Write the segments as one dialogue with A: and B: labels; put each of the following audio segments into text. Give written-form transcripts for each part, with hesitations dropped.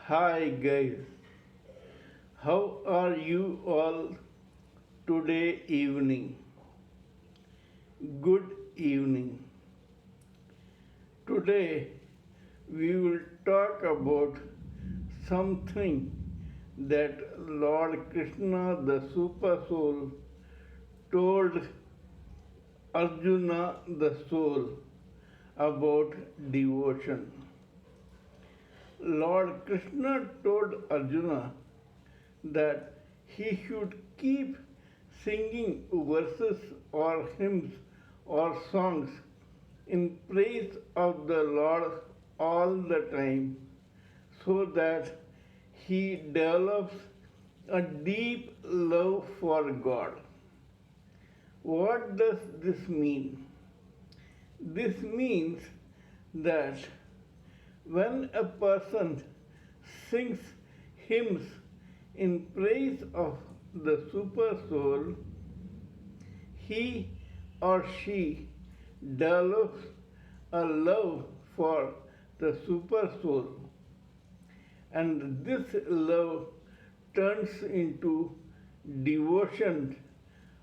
A: Hi guys, how are you all today evening? Good evening. Today we will talk about something that Lord Krishna, the Super Soul, told Arjuna, the soul, about devotion. Lord Krishna told Arjuna that he should keep singing verses or hymns or songs in praise of the Lord all the time so that he develops a deep love for God. What does this mean? This means that when a person sings hymns in praise of the super soul, he or she develops a love for the super soul, and this love turns into devotion,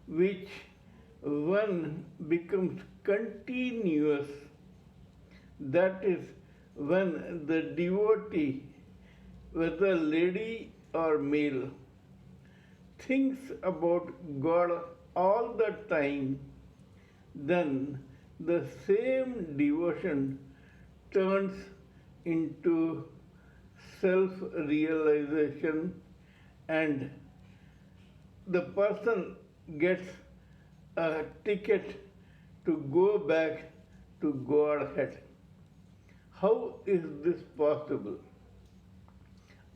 A: which one becomes continuous. That is when the devotee, whether lady or male, thinks about God all the time, then the same devotion turns into self realization and the person gets a ticket to go back to Godhead. How is this possible?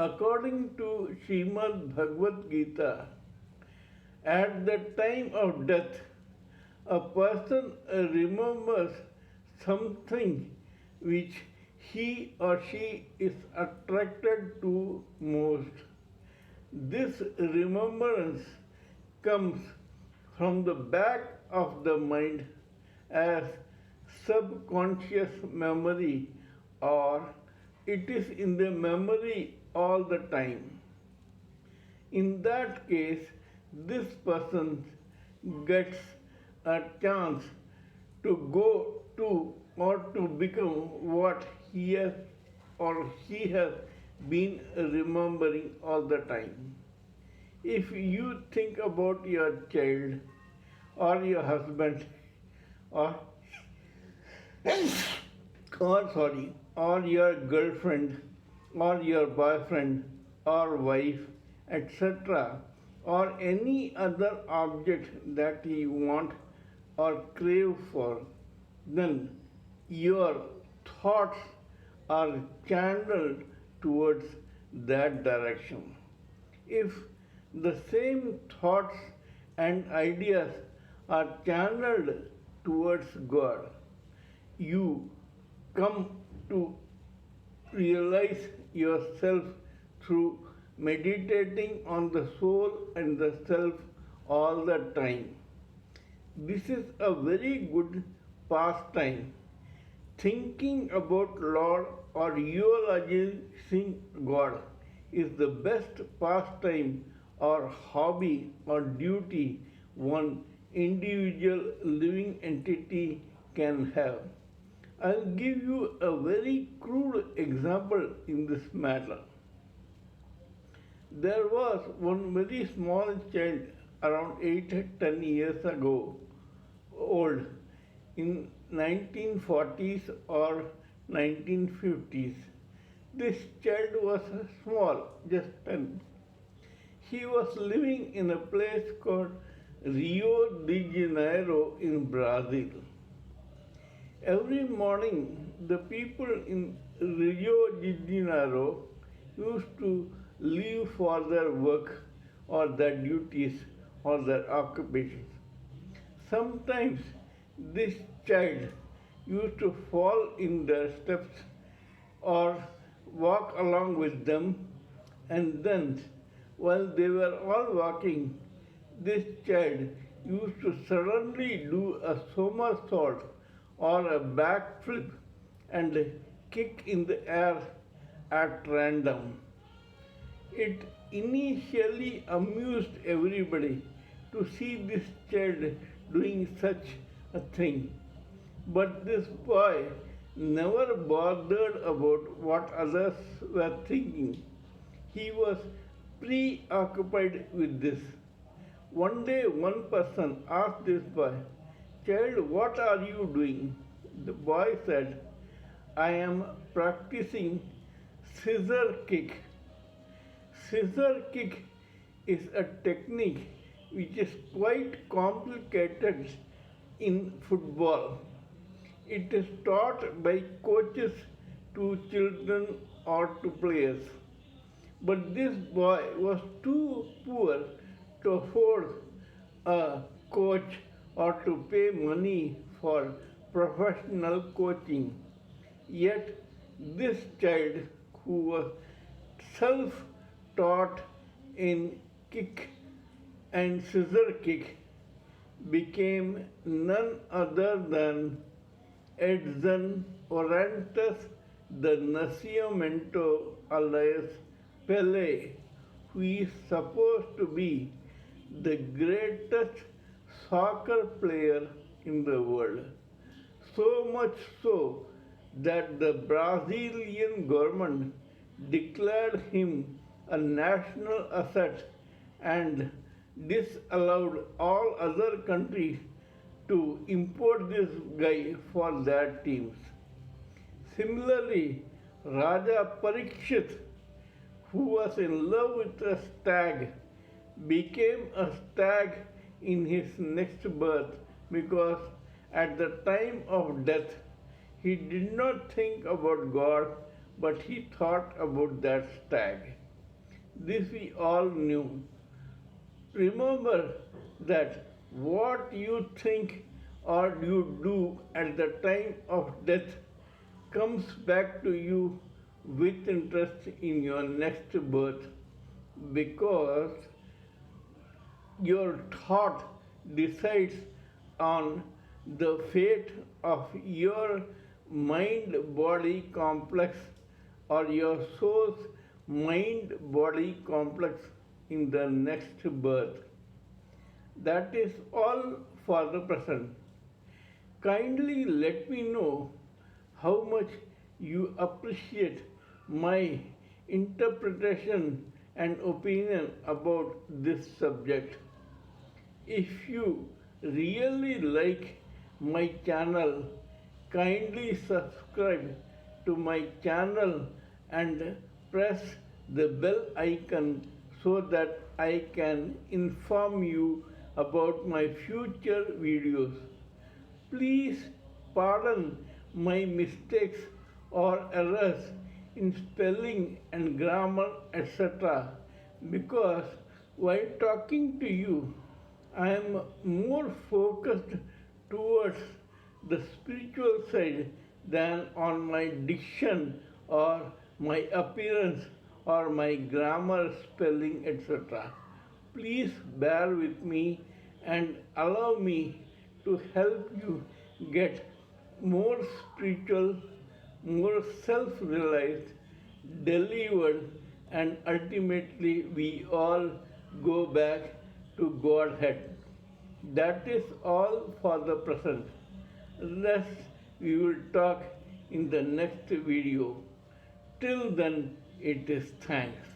A: According to Srimad Bhagavad Gita, at the time of death, a person remembers something which he or she is attracted to most. This remembrance comes from the back of the mind as subconscious memory, or it is in the memory all the time. In that case, this person gets a chance to go to or to become what he has or she has been remembering all the time. If you think about your child or your husband or or your girlfriend or your boyfriend or wife, etc., or any other object that you want or crave for, then your thoughts are channeled towards that direction. If the same thoughts and ideas are channeled towards God, you come to realize yourself through meditating on the soul and the self all the time. This is a very good pastime. Thinking about Lord or eulogizing God is the best pastime or hobby or duty one individual living entity can have. I'll give you a very crude example in this matter. There was one very small child around 8 to 10 years ago old in 1940s or 1950s. This child was small, just 10. He was living in a place called Rio de Janeiro in Brazil. Every morning, the people in Rio de Janeiro used to leave for their work or their duties or their occupations. Sometimes this child used to fall in their steps or walk along with them, and then while they were all walking, this child used to suddenly do a somersault or a backflip and kick in the air at random. It initially amused everybody to see this child doing such a thing. But this boy never bothered about what others were thinking. He was preoccupied with this. One day, one person asked this boy, "Child, what are you doing?" The boy said, "I am practicing scissor kick." Scissor kick is a technique which is quite complicated in football. It is taught by coaches to children or to players. But this boy was too poor to afford a coach or to pay money for professional coaching. Yet this child, who was self-taught in kick and scissor kick, became none other than Edson Orantes the Nascimento alias Pele, who is supposed to be the greatest soccer player in the world. So much so that the Brazilian government declared him a national asset and disallowed all other countries to import this guy for their teams. Similarly, Raja Parikshit, who was in love with a stag, became a stag in his next birth because at the time of death he did not think about God, but he thought about that stag. This we all knew. Remember that what you think or you do at the time of death comes back to you with interest in your next birth, because your thought decides on the fate of your mind-body complex or your soul's mind-body complex in the next birth. That is all for the present. Kindly let me know how much you appreciate my interpretation and opinion about this subject. If you really like my channel, kindly subscribe to my channel and press the bell icon so that I can inform you about my future videos. Please pardon my mistakes or errors in spelling and grammar, etc., because while talking to you, I am more focused towards the spiritual side than on my diction or my appearance or my grammar, spelling, etc. Please bear with me and allow me to help you get more spiritual, more self-realized, delivered, and ultimately we all go back to Godhead. That is all for the present. Rest we will talk in the next video. Till then, it is thanks.